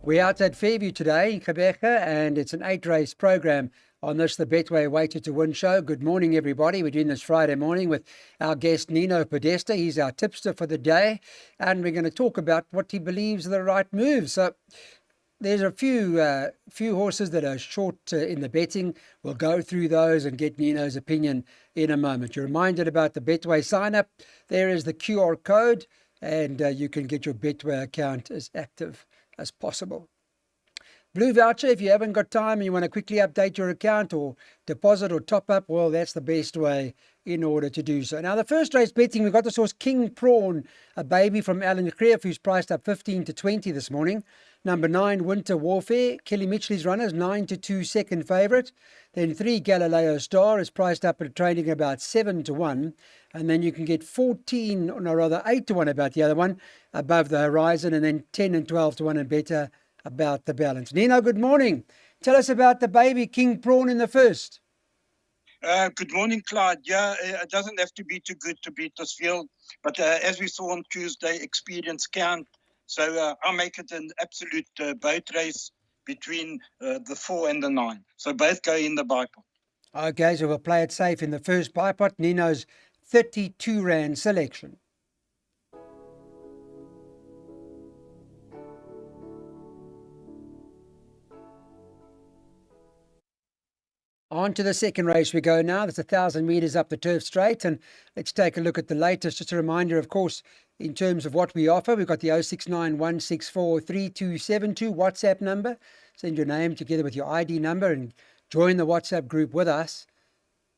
We're out at Fairview today in Quebec, and it's an 8-race program on this, the Betway Weighted to Win show. Good morning, everybody. We're doing this Friday morning with our guest, Nino Podesta. He's our tipster for the day, and we're going to talk about what he believes are the right moves. So there's a few horses that are short in the betting. We'll go through those and get Nino's opinion in a moment. You're reminded about the Betway sign-up. There is the QR code, and you can get your Betway account as active as possible. Blue voucher, if you haven't got time and you want to quickly update your account or deposit or top up, well, that's the best way in order to do so. Now, the first race betting, we've got the horse King Prawn, a baby from Alan Greef, who's priced up 15 to 20 this morning. Number 9, Winter Warfare. Kelly Mitchell's runners, 9 to 2, second favourite. Then 3, Galileo Star, is priced up at trading about 7 to 1. And then you can get 14, or no, rather 8 to 1 about the other one, above the horizon. And then 10 and 12 to 1 and better about the balance. Nino, good morning. Tell us about the baby King Prawn in the first. Good morning, Clyde. Yeah, it doesn't have to be too good to beat this field. But as we saw on Tuesday, experience count. So I'll make it an absolute boat race between the 4 and the 9. So both go in the bipod. Okay, so we'll play it safe in the first bipod. Nino's 32 Rand selection. On to the second race we go now. That's 1,000 metres up the turf straight. And let's take a look at the latest. Just a reminder, of course, in terms of what we offer, we've got the 069-164-3272 WhatsApp number. Send your name together with your ID number and join the WhatsApp group with us.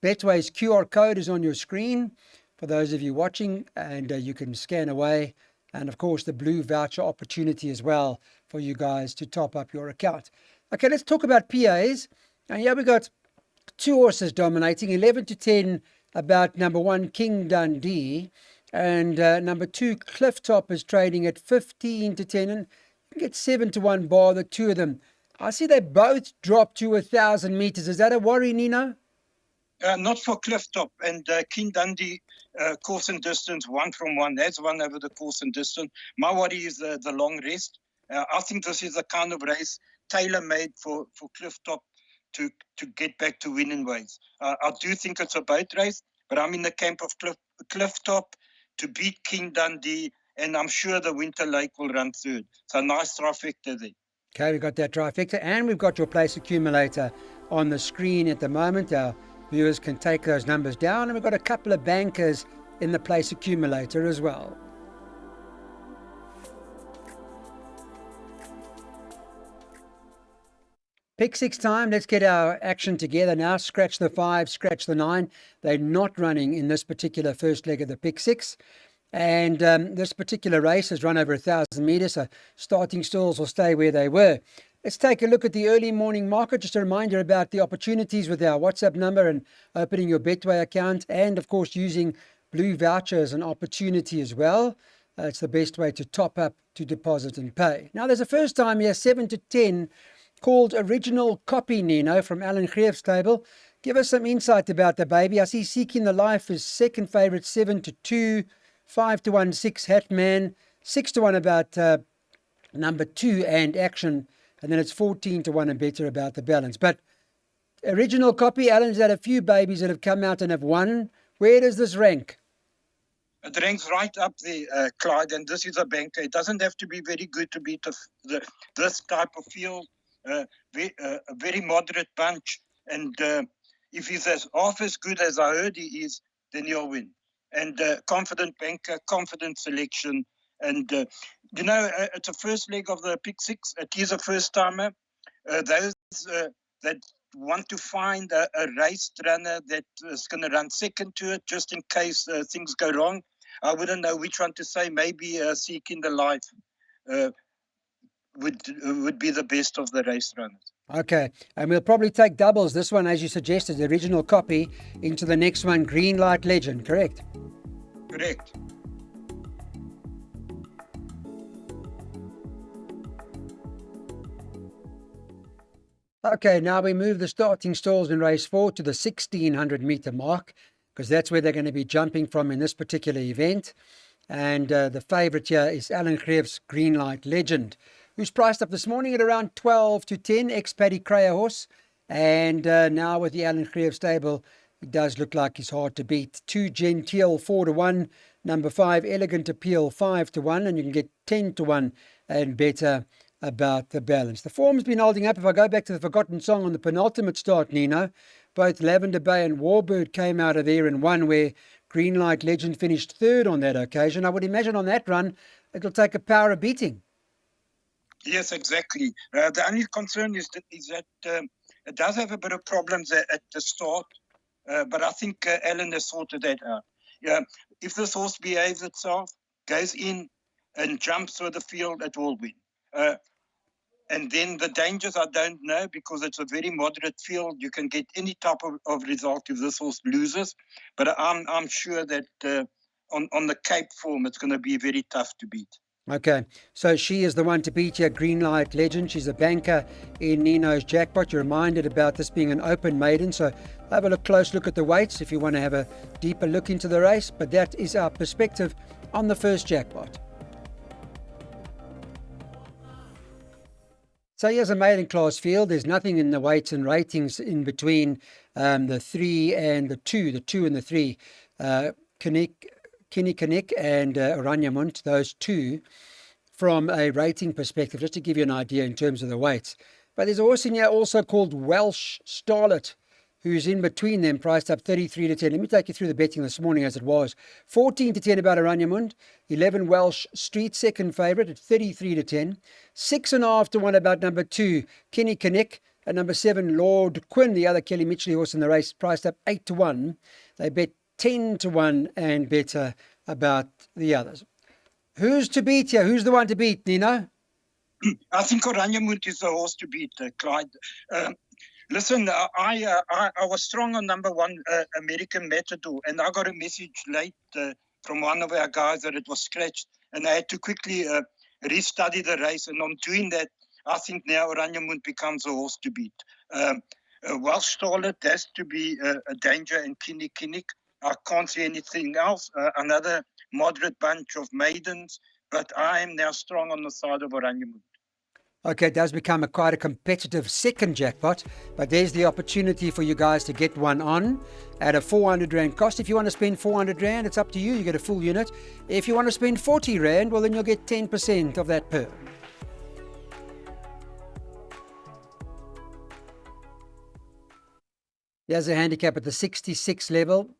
Betway's QR code is on your screen for those of you watching, and you can scan away. And, of course, the blue voucher opportunity as well for you guys to top up your account. Okay, let's talk about PAs. And here we got 2 horses dominating, 11 to 10 about number 1, King Dundee, and number 2, Cliff Top, is trading at 15 to 10, and you can get 7 to 1 bar the two of them. I see they both drop to 1,000 metres. Is that a worry, Nino? Not for Cliff Top and King Dundee, course and distance, 1 from 1. That's one over the course and distance. My worry is the long rest. I think this is the kind of race tailor-made for Cliff Top to get back to winning ways. I do think it's a boat race, but I'm in the camp of Cliff Top to beat King Dundee, and I'm sure the Winter Lake will run third. So nice trifecta there. Okay, we've got that trifecta, and we've got your place accumulator on the screen at the moment. Our viewers can take those numbers down, and we've got a couple of bankers in the place accumulator as well. Pick 6 time. Let's get our action together now. Scratch the 5, scratch the 9. They're not running in this particular first leg of the pick 6. And this particular race has run over 1,000 metres, so starting stalls will stay where they were. Let's take a look at the early morning market. Just a reminder about the opportunities with our WhatsApp number and opening your Betway account, and, of course, using blue voucher as an opportunity as well. It's the best way to top up, to deposit and pay. Now, there's a first time here, 7 to 10, called Original Copy, Nino, from Alan Greef's stable. Give us some insight about the baby. I see Seeking the Life is second favourite, 7 to 2, 5 to 1, 6 Hatman, 6 to 1 about number 2 and Action, and then it's 14 to 1 and better about the balance. But Original Copy, Alan's had a few babies that have come out and have won. Where does this rank? It ranks right up there, Clyde, and this is a banker. It doesn't have to be very good to beat this type of field. A very moderate bunch, and if he's half as good as I heard he is, then he'll win. And confident banker, confident selection, and it's a first leg of the pick 6. It is a first timer. Those that want to find a race runner that is going to run second to it, just in case things go wrong. I wouldn't know which one to say. Maybe Seeking the Life would be the best of the race runners. Okay, and we'll probably take doubles, this one, as you suggested, the Original Copy, into the next one, Green Light Legend, correct? Correct. Okay, now we move the starting stalls in race 4 to the 1,600 metre mark, because that's where they're going to be jumping from in this particular event. And the favourite here is Alan Greef's Green Light Legend. who's priced up this morning at around 12 to 10, ex-Paddy Crayer horse. And now with the Alan Greer stable, it does look like he's hard to beat. 2 Gentile 4 to 1, number 5 Elegant Appeal 5 to 1, and you can get 10 to 1 and better about the balance. The form's been holding up. If I go back to the Forgotten Song on the penultimate start, Nino, both Lavender Bay and Warbird came out of there in one, where Greenlight Legend finished third on that occasion. I would imagine on that run, it'll take a power of beating. Yes, exactly. The only concern is that it does have a bit of problems at the start, but I think Alan has sorted that out. If this horse behaves itself, goes in and jumps with the field, it will win. And then the dangers I don't know, because it's a very moderate field. You can get any type of result if this horse loses. But I'm sure that on the Cape form, it's going to be very tough to beat. Okay, so she is the one to beat here, Greenlight Legend. She's a banker in Nino's Jackpot. You're reminded about this being an open maiden, so have a close look at the weights if you want to have a deeper look into the race. But that is our perspective on the first Jackpot. So here's a maiden class field. There's nothing in the weights and ratings in between the 3 and the 2, the 2 and the 3. Kinnikinnick and Oranjemund, those two, from a rating perspective, just to give you an idea in terms of the weights. But there's a horse in here also called Welsh Starlet, who's in between them, priced up 33 to 10. Let me take you through the betting this morning as it was. 14 to 10 about Oranjemund, 11 Welsh Street, second favourite at 33 to 10. 6.5 to 1 about number 2, Kinnikinnick, and number 7, Lord Quinn, the other Kelly Mitchell horse in the race, priced up 8 to 1. They bet 10 to 1 and better about the others. Who's to beat here? Who's the one to beat, Nino? I think Oranjemund is the horse to beat, Clyde. Listen, I was strong on number 1, American Matador, and I got a message late from one of our guys that it was scratched, and I had to quickly restudy the race, and on doing that, I think now Oranjemund becomes a horse to beat. Welsh Starlet has to be a danger, and Kinnikinnick. I can't see anything else. Another moderate bunch of maidens, but I am now strong on the side of Oranjemund. Okay, it does become quite a competitive second Jackpot, but there's the opportunity for you guys to get one on at a 400 Rand cost. If you want to spend 400 Rand, it's up to you. You get a full unit. If you want to spend 40 Rand, well, then you'll get 10% of that per. There's a handicap at the 66 level.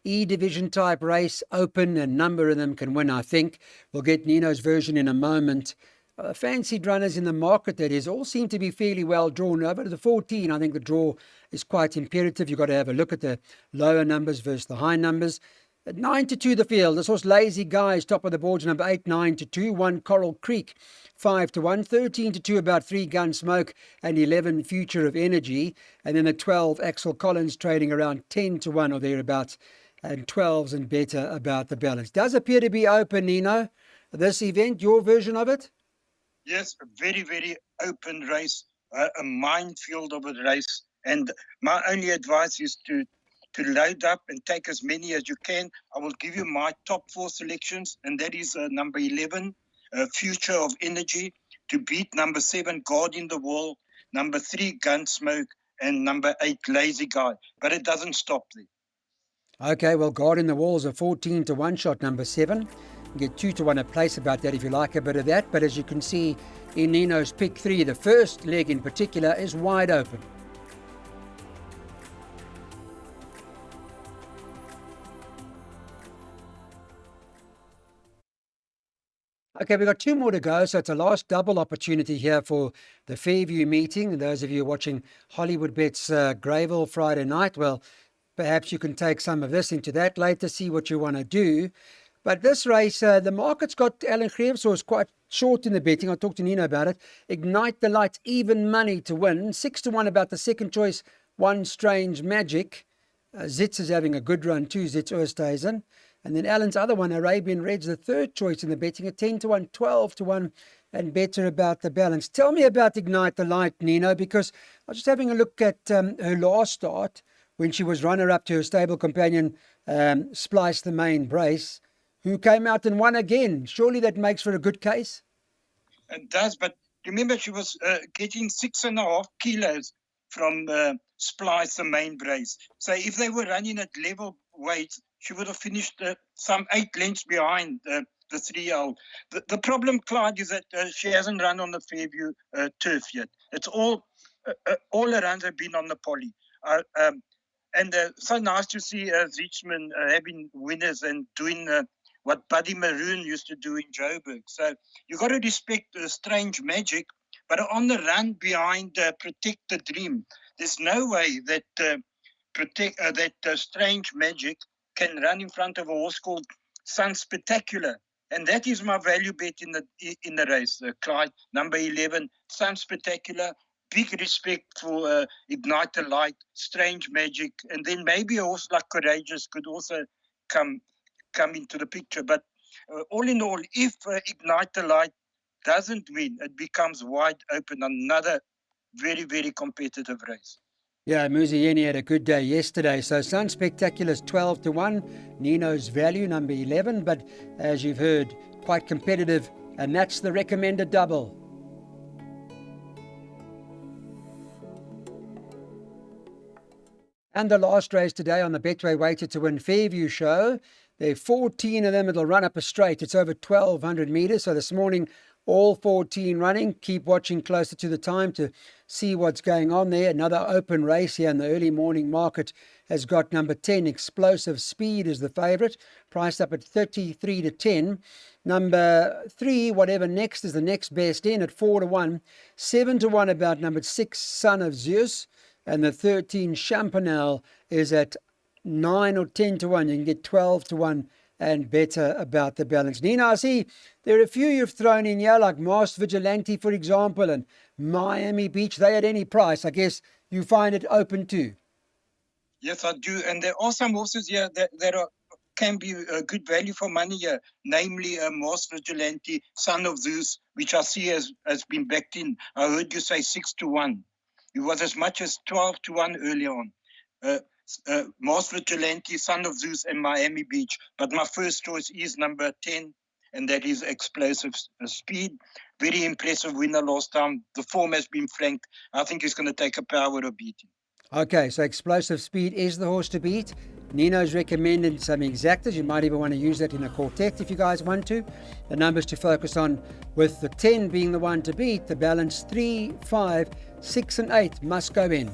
E-division type race, open, a number of them can win, I think. We'll get Nino's version in a moment. Fancied runners in the market, that is, all seem to be fairly well drawn. Over to the 14, I think the draw is quite imperative. You've got to have a look at the lower numbers versus the high numbers. At 9 to 2 the field, this horse Lazy Guy is top of the boards, number 8, 9 to 2, 1 Coral Creek, 5 to 1, 13 to 2 about 3 Gunsmoke, and 11 Future of Energy, and then the 12 Axel Collins trading around 10 to 1 or thereabouts, and 12s and better about the balance. Does appear to be open, Nino, this event, your version of it? Yes, a very, very open race, a minefield of a race. And my only advice is to load up and take as many as you can. I will give you my top 4 selections, and that is number 11, Future of Energy, to beat number 7, God in the Wall, number 3, Gunsmoke, and number 8, Lazy Guy. But it doesn't stop there. Okay, well, God in the Wall's a 14 to 1 shot, number 7. Get 2 to 1 a place about that if you like a bit of that. But as you can see in Nino's pick 3, the first leg in particular is wide open. Okay, we've got 2 more to go, so it's a last double opportunity here for the Fairview meeting. And those of you watching Hollywood Bets Greyville Friday night, well, perhaps you can take some of this into that later, see what you want to do. But this race, the market's got Alan Greer, so it's quite short in the betting. I'll talk to Nino about it. Ignite the Lights, even money to win. 6 to 1 about the second choice, One Strange Magic. Zitz is having a good run too, Zitz Oosthuizen. And then Alan's other one, Arabian Red's the third choice in the betting at 10 to 1, 12 to 1, and better about the balance. Tell me about Ignite the Light, Nino, because I was just having a look at her last start when she was runner-up to her stable companion, Splice the Main Brace, who came out and won again. Surely that makes for a good case? It does, but remember she was getting 6.5 kilos from Splice, the main brace. So if they were running at level weight, she would have finished some 8 lengths behind the 3-year-old. The problem, Clyde, is that she hasn't run on the Fairview turf yet. It's all her runs have been on the poly. And so nice to see Zichman having winners and doing what Buddy Maroon used to do in Joburg. So you got to respect Strange Magic, but on the run behind Protect the Dream, there's no way that Strange Magic can run in front of a horse called Sun Spectacular. And that is my value bet in the race, Clyde, number 11, Sun Spectacular. Big respect for Ignite the Light, Strange Magic, and then maybe a horse like Courageous could also come into the picture. But all in all, if Ignite the Light doesn't win, it becomes wide open, another very, very competitive race. Yeah, Muzieni had a good day yesterday. So Sun Spectacular's 12-1, Nino's Value number 11, but as you've heard, quite competitive, and that's the recommended double. And the last race today on the Betway Weighted to Win Fairview show. There are 14 of them. It'll run up a straight. It's over 1,200 metres. So this morning, all 14 running. Keep watching closer to the time to see what's going on there. Another open race here in the early morning market has got number 10, Explosive Speed is the favourite, priced up at 33-10. Number 3, Whatever Next, is the next best in at 4-1. 7-1 about number 6, Son of Zeus. And the 13, Champanel, is at 9 or 10-1. You can get 12-1 and better about the balance. Nina, I see there are a few you've thrown in here, like Masked Vigilante, for example, and Miami Beach. They at any price. I guess you find it open too. Yes, I do. And there are some horses here that can be a good value for money here, namely Masked Vigilante, Son of Zeus, which I see has been backed in. I heard you say 6-1. It was as much as 12-1 early on. Masked Vigilante, Son of Zeus, and Miami Beach. But my first choice is number 10, and that is Explosive Speed. Very impressive winner last time. The form has been flanked. I think he's going to take a power of beating. Okay, so Explosive Speed is the horse to beat. Nino's recommended some exactas. You might even want to use that in a quartet if you guys want to. The numbers to focus on, with the 10 being the one to beat, the balance 3, 5, 6 and 8 must go in.